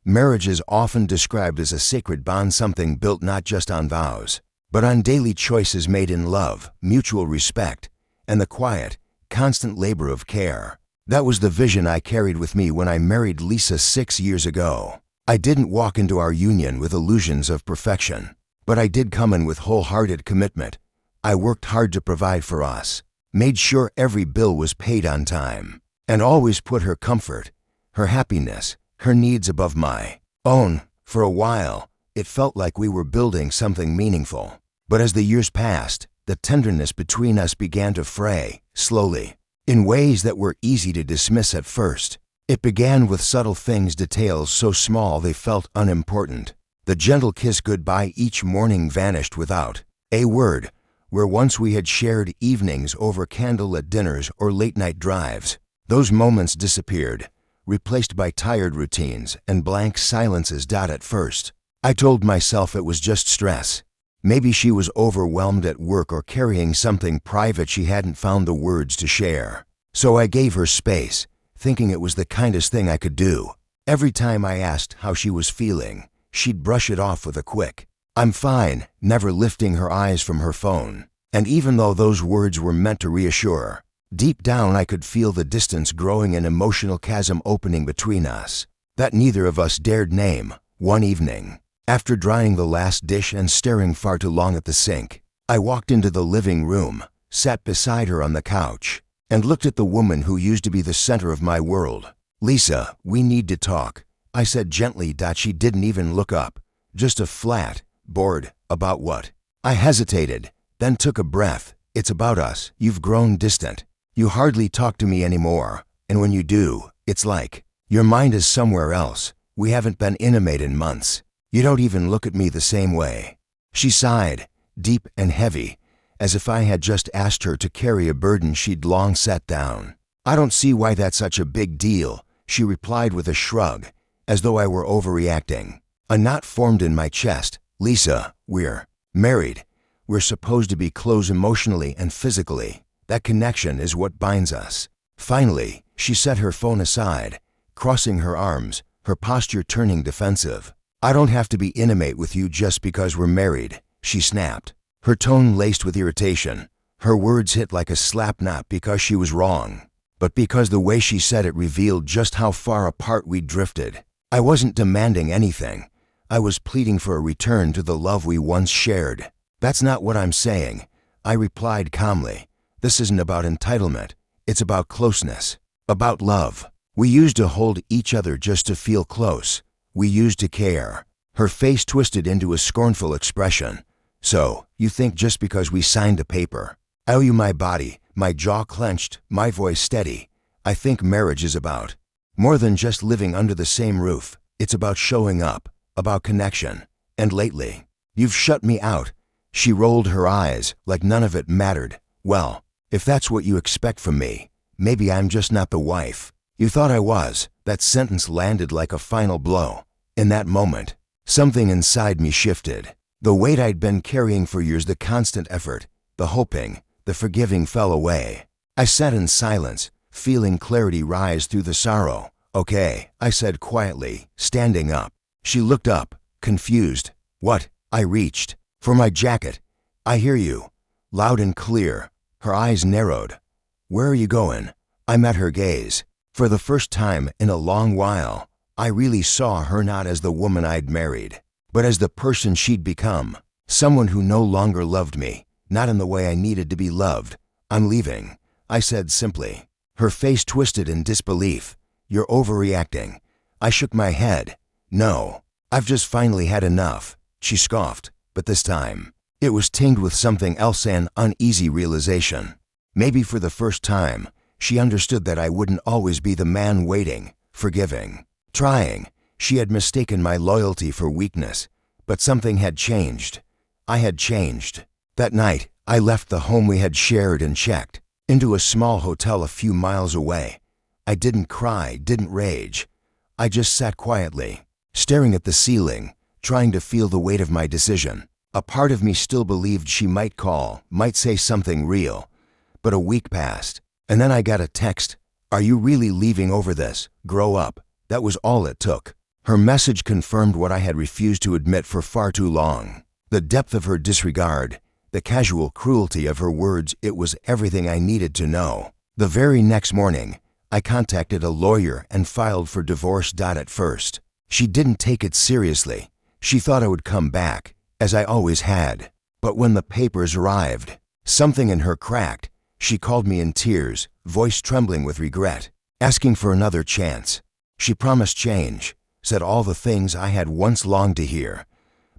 Marriage is often described as a sacred bond, something built not just on vows, but on daily choices made in love, mutual respect, and the quiet, constant labor of care. That was the vision I carried with me when I married Lisa 6 years ago. I didn't walk into our union with illusions of perfection, but I did come in with wholehearted commitment. I worked hard to provide for us, made sure every bill was paid on time, and always put her comfort, her happiness, her needs above my own. For a while, it felt like we were building something meaningful. But as the years passed, the tenderness between us began to fray, slowly, in ways that were easy to dismiss at first. It began with subtle things, details so small they felt unimportant. The gentle kiss goodbye each morning vanished without a word, where once we had shared evenings over candlelit dinners or late-night drives. Those moments disappeared, replaced by tired routines and blank silences. At first, I told myself it was just stress. Maybe she was overwhelmed at work or carrying something private she hadn't found the words to share. So I gave her space, thinking it was the kindest thing I could do. Every time I asked how she was feeling, she'd brush it off with a quick, "I'm fine," never lifting her eyes from her phone. And even though those words were meant to reassure, deep down I could feel the distance growing, an emotional chasm opening between us that neither of us dared name. One evening, after drying the last dish and staring far too long at the sink, I walked into the living room, sat beside her on the couch, and looked at the woman who used to be the center of my world. "Lisa, we need to talk," I said gently. She didn't even look up, just a flat, bored. "About what?" I hesitated, then took a breath. "It's about us. You've grown distant. You hardly talk to me anymore, and when you do, it's like your mind is somewhere else. We haven't been intimate in months. You don't even look at me the same way." She sighed, deep and heavy, as if I had just asked her to carry a burden she'd long set down. "I don't see why that's such a big deal," she replied with a shrug, as though I were overreacting. A knot formed in my chest. "Lisa, we're married. We're supposed to be close emotionally and physically. That connection is what binds us." Finally, she set her phone aside, crossing her arms, her posture turning defensive. "I don't have to be intimate with you just because we're married," she snapped, her tone laced with irritation. Her words hit like a slap, not because she was wrong, but because the way she said it revealed just how far apart we'd drifted. I wasn't demanding anything. I was pleading for a return to the love we once shared. "That's not what I'm saying," I replied calmly. "This isn't about entitlement. It's about closeness, about love. We used to hold each other just to feel close. We used to care." Her face twisted into a scornful expression. "So, you think just because we signed a paper, I owe you my body?" My jaw clenched, my voice steady. "I think marriage is about more than just living under the same roof. It's about showing up, about connection. And lately, you've shut me out." She rolled her eyes like none of it mattered. "Well, if that's what you expect from me, maybe I'm just not the wife you thought I was." That sentence landed like a final blow. In that moment, something inside me shifted. The weight I'd been carrying for years, the constant effort, the hoping, the forgiving fell away. I sat in silence, feeling clarity rise through the sorrow. "Okay," I said quietly, standing up. She looked up, confused. "What?" I reached for my jacket. "I hear you," loud and clear. Her eyes narrowed. "Where are you going?" I met her gaze. For the first time in a long while, I really saw her not as the woman I'd married, but as the person she'd become. Someone who no longer loved me, not in the way I needed to be loved. "I'm leaving," I said simply. Her face twisted in disbelief. "You're overreacting." I shook my head. "No, I've just finally had enough." She scoffed, but this time, it was tinged with something else, an uneasy realization. Maybe for the first time, she understood that I wouldn't always be the man waiting, forgiving, trying. She had mistaken my loyalty for weakness, but something had changed. I had changed. That night, I left the home we had shared and checked into a small hotel a few miles away. I didn't cry, didn't rage. I just sat quietly, staring at the ceiling, trying to feel the weight of my decision. A part of me still believed she might call, might say something real. But a week passed, and then I got a text. "Are you really leaving over this? Grow up." That was all it took. Her message confirmed what I had refused to admit for far too long. The depth of her disregard, the casual cruelty of her words, it was everything I needed to know. The very next morning, I contacted a lawyer and filed for divorce. At first, she didn't take it seriously. She thought I would come back, as I always had. But when the papers arrived, something in her cracked. She called me in tears, voice trembling with regret, asking for another chance. She promised change, said all the things I had once longed to hear,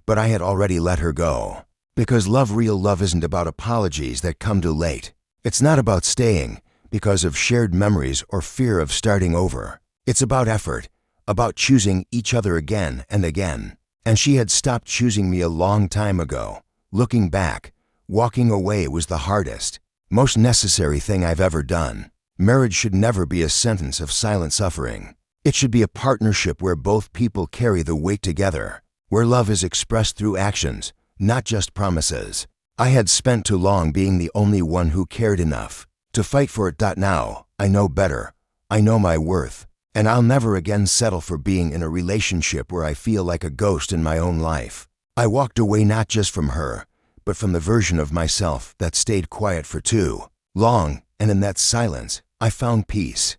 but I had already let her go. Because real love isn't about apologies that come too late. It's not about staying because of shared memories or fear of starting over. It's about effort, about choosing each other again and again. And she had stopped choosing me a long time ago. Looking back, walking away was the hardest, most necessary thing I've ever done. Marriage should never be a sentence of silent suffering. It should be a partnership where both people carry the weight together, where love is expressed through actions, not just promises. I had spent too long being the only one who cared enough to fight for it. Now, I know better. I know my worth, and I'll never again settle for being in a relationship where I feel like a ghost in my own life. I walked away not just from her, but from the version of myself that stayed quiet for too long, and in that silence, I found peace.